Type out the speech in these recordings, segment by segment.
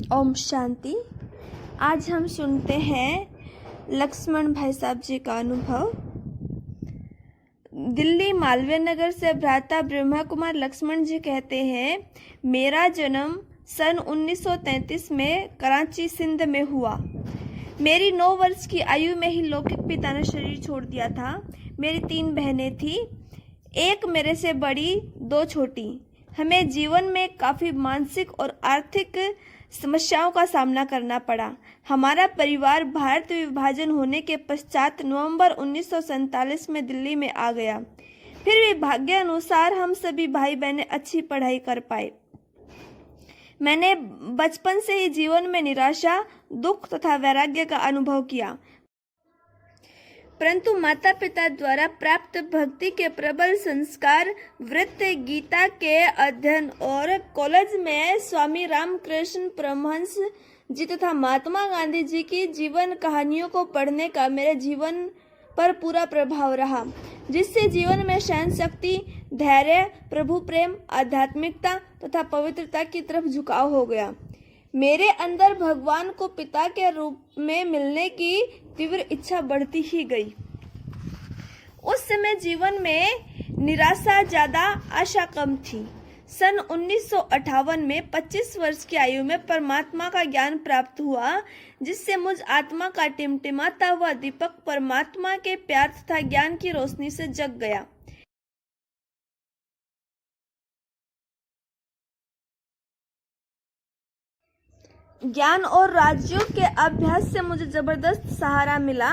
ओम शांति। आज हम सुनते हैं लक्ष्मण भाई साहब जी का अनुभव। दिल्ली मालवीय नगर से भ्राता ब्रह्मा कुमार लक्ष्मण जी कहते हैं, मेरा जन्म सन 1933 में कराची सिंध में हुआ। मेरी 9 वर्ष की आयु में ही लौकिक पिता ने शरीर छोड़ दिया था। मेरी 3 बहनें थी, एक मेरे से बड़ी, 2 छोटी। हमें जीवन में काफ़ी मानसिक और आर्थिक समस्याओं का सामना करना पड़ा। हमारा परिवार भारत विभाजन होने के पश्चात नवंबर 1947 में दिल्ली में आ गया। फिर भी भाग्य अनुसार हम सभी भाई बहनें अच्छी पढ़ाई कर पाए। मैंने बचपन से ही जीवन में निराशा, दुख तथा वैराग्य का अनुभव किया, परंतु माता पिता द्वारा प्राप्त भक्ति के प्रबल संस्कार, वृत्त गीता के अध्ययन और कॉलेज में स्वामी रामकृष्ण परमहंस जी तथा महात्मा गांधी जी की जीवन कहानियों को पढ़ने का मेरे जीवन पर पूरा प्रभाव रहा, जिससे जीवन में सहन शक्ति, धैर्य, प्रभु प्रेम, आध्यात्मिकता तथा पवित्रता की तरफ झुकाव हो गया। मेरे अंदर भगवान को पिता के रूप में मिलने की तीव्र इच्छा बढ़ती ही गई। उस समय जीवन में निराशा ज्यादा, आशा कम थी। सन 1958 में 25 वर्ष की आयु में परमात्मा का ज्ञान प्राप्त हुआ, जिससे मुझ आत्मा का टिमटिमाता हुआ दीपक परमात्मा के प्यार तथा ज्ञान की रोशनी से जग गया। ज्ञान और राजयोग के अभ्यास से मुझे जबरदस्त सहारा मिला।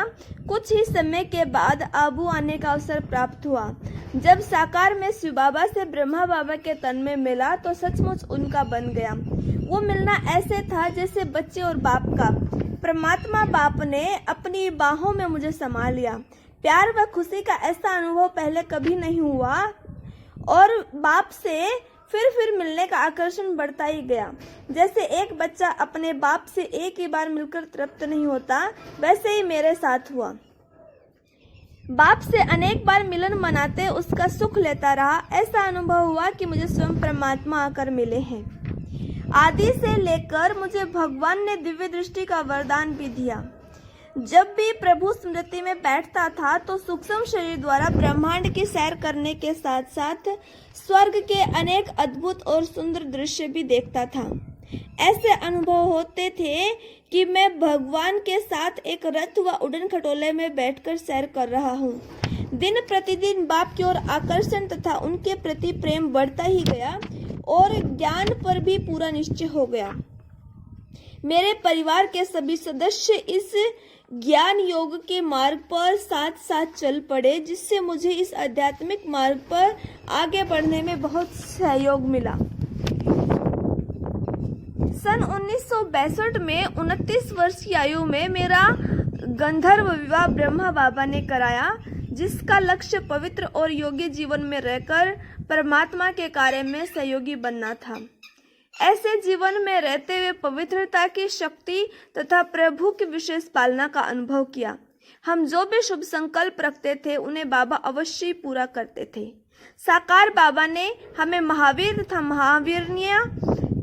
कुछ ही समय के बाद आबू आने का अवसर प्राप्त हुआ। जब साकार में शिव बाबा से ब्रह्मा बाबा के तन में मिला तो सचमुच उनका बन गया। वो मिलना ऐसे था जैसे बच्चे और बाप का। परमात्मा बाप ने अपनी बाहों में मुझे समा लिया। प्यार व खुशी का ऐसा अनुभव पहले कभी नहीं हुआ और बाप से फिर मिलने का आकर्षण बढ़ता ही गया। जैसे एक बच्चा अपने बाप से एक ही बार मिलकर तृप्त नहीं होता, वैसे ही मेरे साथ हुआ। बाप से अनेक बार मिलन मनाते उसका सुख लेता रहा। ऐसा अनुभव हुआ कि मुझे स्वयं परमात्मा आकर मिले हैं। आदि से लेकर मुझे भगवान ने दिव्य दृष्टि का वरदान भी दिया। जब भी प्रभु स्मृति में बैठता था तो सूक्ष्म शरीर द्वारा ब्रह्मांड की सैर करने के साथ साथ स्वर्ग के अनेक अद्भुत और सुंदर दृश्य भी देखता था। ऐसे अनुभव होते थे कि मैं भगवान के साथ एक रथ व उड़न खटोले में बैठकर सैर कर रहा हूँ। दिन प्रतिदिन बाप की ओर आकर्षण तथा उनके प्रति प्रेम बढ़ता ही गया और ज्ञान पर भी पूरा निश्चय हो गया। मेरे परिवार के सभी सदस्य इस ज्ञान योग के मार्ग पर साथ साथ चल पड़े, जिससे मुझे इस आध्यात्मिक मार्ग पर आगे बढ़ने में बहुत सहयोग मिला। सन 1962 में 29 वर्ष की आयु में मेरा गंधर्व विवाह ब्रह्मा बाबा ने कराया, जिसका लक्ष्य पवित्र और योग्य जीवन में रहकर परमात्मा के कार्य में सहयोगी बनना था। ऐसे जीवन में रहते हुए पवित्रता की शक्ति तथा प्रभु की विशेष पालना का अनुभव किया। हम जो भी शुभ संकल्प रखते थे उन्हें बाबा अवश्य पूरा करते थे। साकार बाबा ने हमें महावीर तथा महावीरनिया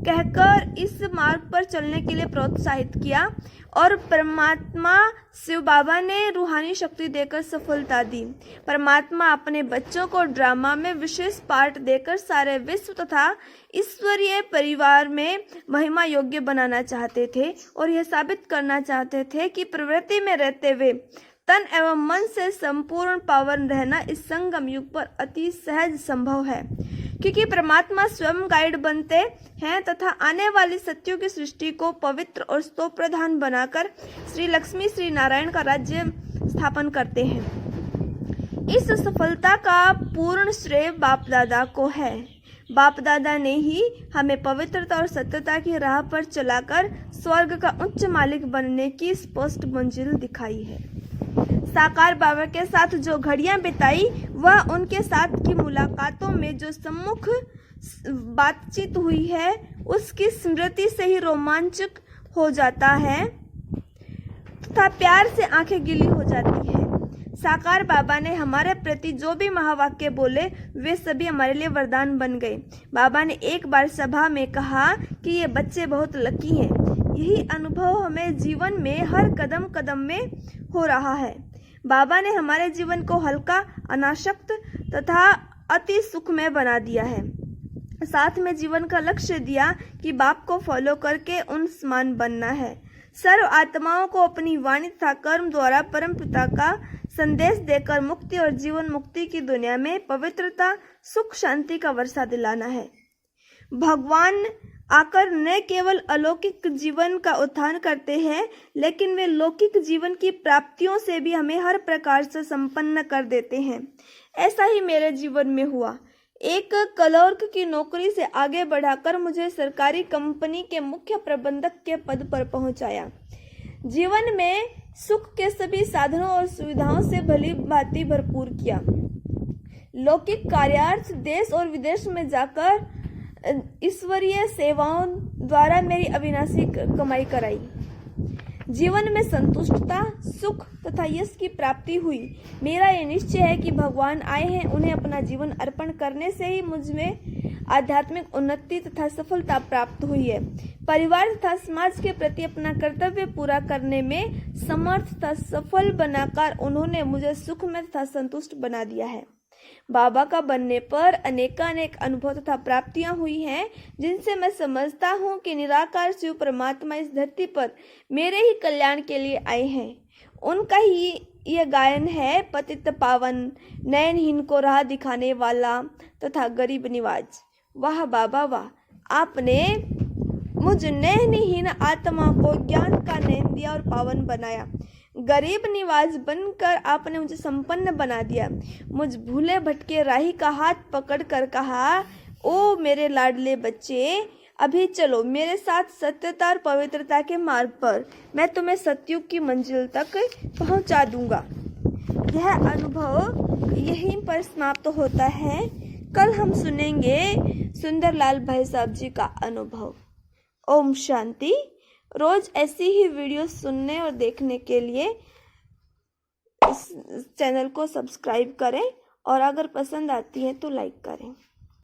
कहकर इस मार्ग पर चलने के लिए प्रोत्साहित किया और परमात्मा शिव बाबा ने रूहानी शक्ति देकर सफलता दी। परमात्मा अपने बच्चों को ड्रामा में विशेष पार्ट देकर सारे विश्व तथा ईश्वरीय परिवार में महिमा योग्य बनाना चाहते थे और यह साबित करना चाहते थे कि प्रवृत्ति में रहते हुए तन एवं मन से संपूर्ण पावन रहना इस संगम युग पर अति सहज संभव है, क्योंकि परमात्मा स्वयं गाइड बनते हैं तथा आने वाली सत्यों की सृष्टि को पवित्र और स्तोत्र प्रधान बनाकर श्री लक्ष्मी श्री नारायण का राज्य स्थापन करते हैं। इस सफलता का पूर्ण श्रेय बाप दादा को है। बाप दादा ने ही हमें पवित्रता और सत्यता की राह पर चलाकर स्वर्ग का उच्च मालिक बनने की स्पष्ट मंजिल दिखाई है। साकार बाबा के साथ जो घड़ियां बिताई वह उनके साथ की मुलाकातों में जो सम्मुख बातचीत हुई है उसकी स्मृति से ही रोमांचक हो जाता है तथा प्यार से आंखें गीली हो जाती है। साकार बाबा ने हमारे प्रति जो भी महावाक्य बोले वे सभी हमारे लिए वरदान बन गए। बाबा ने एक बार सभा में कहा कि ये बच्चे बहुत लकी हैं। यही अनुभव हमें जीवन में हर कदम कदम में हो रहा है। बाबा ने हमारे जीवन को हल्का, अनासक्त तथा अति सुखमय बना दिया है। साथ में जीवन का लक्ष्य दिया कि बाप को फॉलो करके उन समान बनना है। सर्व आत्माओं को अपनी वाणी तथा कर्म द्वारा परम पिता का संदेश देकर मुक्ति और जीवन मुक्ति की दुनिया में पवित्रता, सुख, शांति का वर्षा दिलाना है। भगवान आकर न केवल अलौकिक जीवन का उत्थान करते हैं, लेकिन वे लौकिक जीवन की प्राप्तियों से भी हमें हर प्रकार से संपन्न कर देते हैं। ऐसा ही मेरे जीवन में हुआ। एक क्लर्क की नौकरी से आगे बढ़ाकर मुझे सरकारी कंपनी के मुख्य प्रबंधक के पद पर पहुंचाया। जीवन में सुख के सभी साधनों और सुविधाओं से भली भांति भरपूर किया। लौकिक कार्यार्थ देश और विदेश में जाकर ईश्वरीय सेवाओं द्वारा मेरी अविनाशी कमाई कराई। जीवन में संतुष्टता, सुख तथा यश की प्राप्ति हुई। मेरा ये निश्चय है कि भगवान आए हैं, उन्हें अपना जीवन अर्पण करने से ही मुझ में आध्यात्मिक उन्नति तथा सफलता प्राप्त हुई है। परिवार तथा समाज के प्रति अपना कर्तव्य पूरा करने में समर्थ तथा सफल बनाकर उन्होंने मुझे सुख में तथा संतुष्ट बना दिया है। बाबा का बनने पर अनेकानेक अनुभव तथा प्राप्तियां हुई हैं, जिनसे मैं समझता हूँ कि निराकार शिव परमात्मा इस धरती पर मेरे ही कल्याण के लिए आए हैं। उनका ही यह गायन है, पतित पावन, नयनहीन को राह दिखाने वाला तथा गरीब निवाज। वाह बाबा वाह, आपने मुझ नयनहीन आत्मा को ज्ञान का नयन दिया और पावन बनाया। गरीब निवाज बनकर आपने मुझे संपन्न बना दिया। मुझ भूले भटके राही का हाथ पकड़कर कहा, ओ मेरे लाडले बच्चे, अभी चलो मेरे साथ सत्यता और पवित्रता के मार्ग पर, मैं तुम्हें सतयुग की मंजिल तक पहुंचा दूंगा। यह अनुभव यहीं पर समाप्त होता है। कल हम सुनेंगे सुंदरलाल भाई साहब जी का अनुभव। ओम शांति। रोज ऐसी ही वीडियो सुनने और देखने के लिए इस चैनल को सब्सक्राइब करें और अगर पसंद आती है तो लाइक करें।